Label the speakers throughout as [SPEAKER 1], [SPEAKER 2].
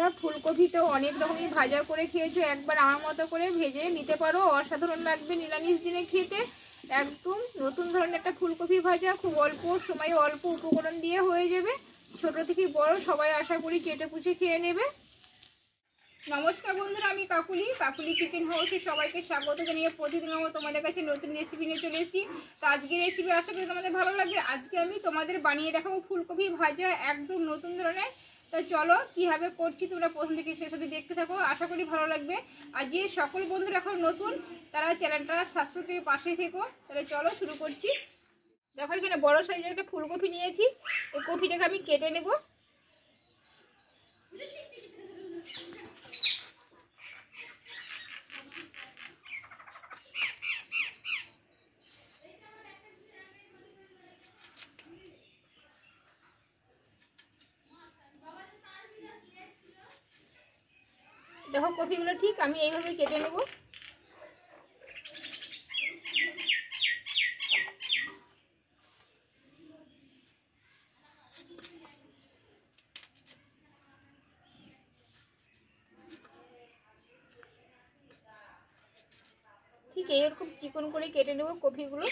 [SPEAKER 1] তোমরা ফুলকপিতেও অনেক রকমই ভাজা করে খেয়েছো, একবার আমার মতো করে ভেজে নিতে পারো, অসাধারণ লাগবে নিরামিষ দিনে খেতে। একদম নতুন ধরনের একটা ফুলকপি ভাজা, খুব অল্প সময়ে অল্প উপকরণ দিয়ে হয়ে যাবে। ছোট থেকে বড় সবাই আশা করি চেটে পুচে খেয়ে নেবে। নমস্কার বন্ধুরা, আমি কাকুলি কিচেন হাউসে সবাইকে স্বাগত জানিয়ে প্রতিদিন আমরা তোমাদের কাছে নতুন রেসিপি নিয়ে চলে এসেছি। তো আজকের রেসিপি আশা করি তোমাদের ভালো লাগবে। আজকে আমি তোমাদের বানিয়ে দেখাবো ফুলকপি ভাজা, একদম নতুন ধরনের। তো চলো কীভাবে করছি তোমরা প্রথম থেকে শেষ অবধি দেখতে থাকো, আশা করি ভালো লাগবে। আর যে সকল বন্ধুরা এখন নতুন তারা চ্যানেলটা সাবস্ক্রাইব করে পাশে থেকো। তাহলে চলো শুরু করছি। দেখো এখানে বড় সাইজের একটা ফুলকপি নিয়েছি, ওই কপিটাকে আমি কেটে নেব। দেখো কপিগুলো ঠিক আমি এইভাবে কেটে নেব। ঠিক এইরকম চিকন করে কেটে নেব কপিগুলো।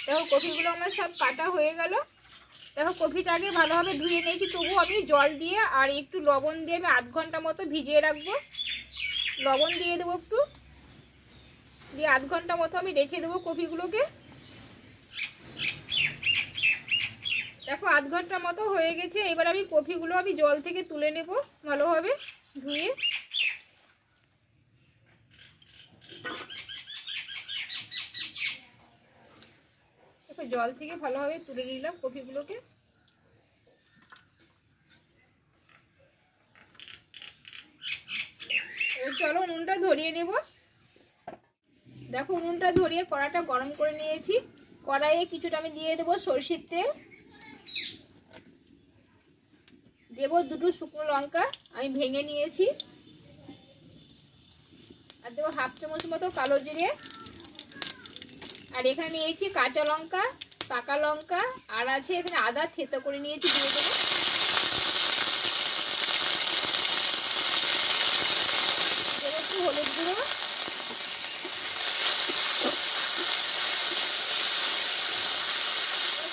[SPEAKER 1] দেখো কপিগুলো আমার সব কাটা হয়ে গেল। দেখো কপিটাকে ভালোভাবে ধুয়ে নিয়েছি, তবুও আমি জল দিয়ে আর একটু লবণ দিয়ে আমি আধ ঘন্টা মতো ভিজিয়ে রাখবো। লবণ দিয়ে দেবো একটু, দিয়ে আধ ঘন্টা মতো আমি রেখে দেবো কপিগুলোকে। দেখো আধ ঘন্টা মতো হয়ে গেছে। এবার আমি কপিগুলো জল থেকে তুলে নেব ভালোভাবে ধুয়ে। দেখো জল থেকে ভালোভাবে তুলে নিলাম কপিগুলোকে। এবার চলো উনুনটা ধরিয়ে নেব। দেখো উনুনটা ধরিয়ে কড়াটা গরম করে নিয়েছি। কড়াইয়ে কিছুটা আমি দিয়ে দেবো সরষের তেল, দেবো দুটো শুকনো লঙ্কা আমি ভেঙে নিয়েছি, আর দেবো হাফ চামচ মতো কালো জিরে, আর এখানে নিয়েছি কাঁচা লঙ্কা, পাকা লঙ্কা, আর আছে এখানে আদা থেতো করে নিয়েছি, দিয়ে দেবো। দেবো একটু হলুদ গুঁড়ো,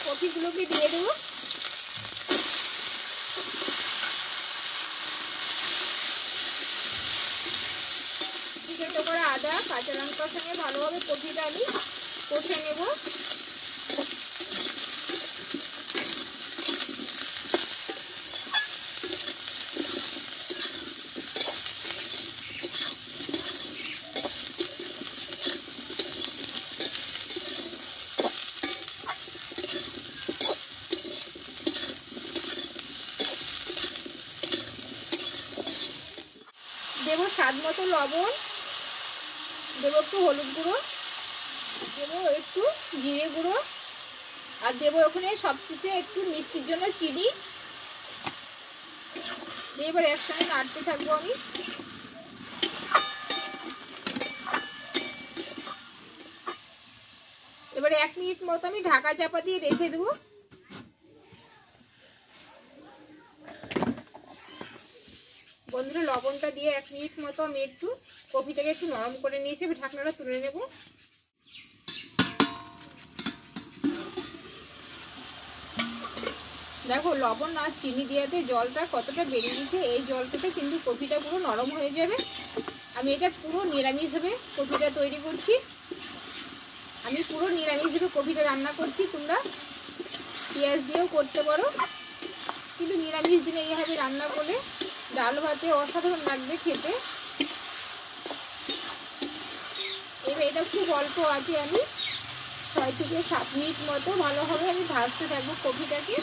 [SPEAKER 1] কপিগুলোকে দিয়ে দেবো। থেতো করা আদা কাঁচা লঙ্কার সঙ্গে ভালোভাবে কপিটা আমি কষে নেব। দেবো স্বাদ মতো লবণ, দেবো একটু হলুদ গুঁড়ো, দেবো একটু জিরে গুঁড়ো, আর দেবো ওখানে সবশেষে একটু মিষ্টির জন্য চিনি। এবার একসঙ্গে নাড়তে থাকবো আমি। এবারে 1 মিনিট মতো আমি ঢাকা চাপা দিয়ে রেখে দেবো। বন্ধুরা লবণটা দিয়ে 1 মিনিট মতো আমি একটু কপিটাকে একটু নরম করে নিয়েছি। ঢাকনাটা তুলে নেব। দেখো লবণ আর চিনি দেওয়াতে জলটা কতটা বেরিয়ে গেছে। এই জলটাতে কিন্তু কপিটা পুরো নরম হয়ে যাবে। আমি এটা পুরো নিরামিষভাবে কপিটা তৈরি করছি। আমি পুরো নিরামিষভাবে কপিটা রান্না করছি। তোমরা পেঁয়াজ দিয়েও করতে পারো, কিন্তু নিরামিষ দিনে এইভাবে রান্না করলে ডাল ভাতে অসাধারণ লাগবে খেতে। খুব অল্প আছে আমি 6 থেকে 7 মিনিট মতো ভালোভাবে আমি ভাজতে থাকবো কপিটাকে।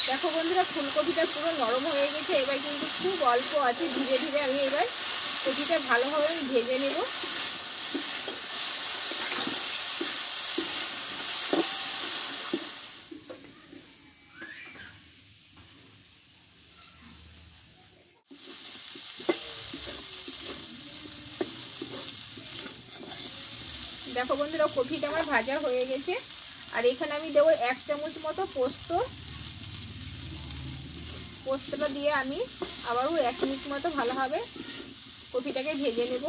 [SPEAKER 1] দেখো বন্ধুরা ফুলকপিটা পুরো নরম হয়ে গেছে। এবার কিন্তু খুব অল্প আছে, ধীরে ধীরে আমি এবার কপিটা ভালোভাবে আমি ভেজে নেব। দেখো বন্ধুরা কপিটা আমার ভাজা হয়ে গেছে। আর এখানে আমি দেবো 1 চামচ মতো পোস্ত। পোস্তটা দিয়ে আমি আবারও 1 মিনিট মতো ভালোভাবে কপিটাকে ভেজে নেব।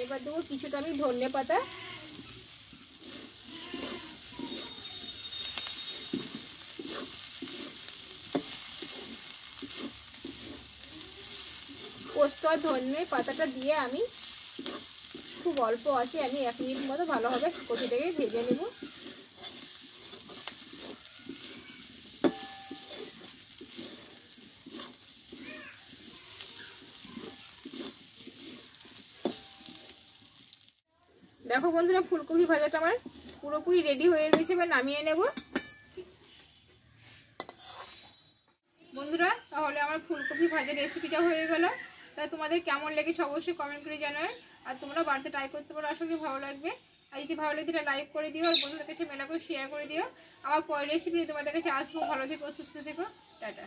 [SPEAKER 1] এবার দেবো কিছুটা আমি ধনে পাতা। পোস্ত আর ধনে পাতাটা দিয়ে আমি খুব অল্প আছে আমি 1 মিনিট মতো ভালোভাবে কপিটাকে ভেজে নেব। দেখো বন্ধুরা ফুলকপি ভাজাটা আমার পুরোপুরি রেডি হয়ে গেছে। এবার নামিয়ে নেব। বন্ধুরা তাহলে আমার ফুলকপি ভাজা রেসিপিটা হয়ে গেল। তাই তোমাদের কেমন লেগেছে অবশ্যই কমেন্ট করে জানাবে। আর তোমরা বাড়িতে ট্রাই করতে পারো, আশা করি ভালো লাগবে। আর যদি ভালো লাগে তাহলে লাইক করে দিও, আর বন্ধুদের কাছে মেলা করে শেয়ার করে দিও। আবার পরের রেসিপি তোমাদের কাছে আসবো। ভালো থেকো, সুস্থ থেকো, টাটা।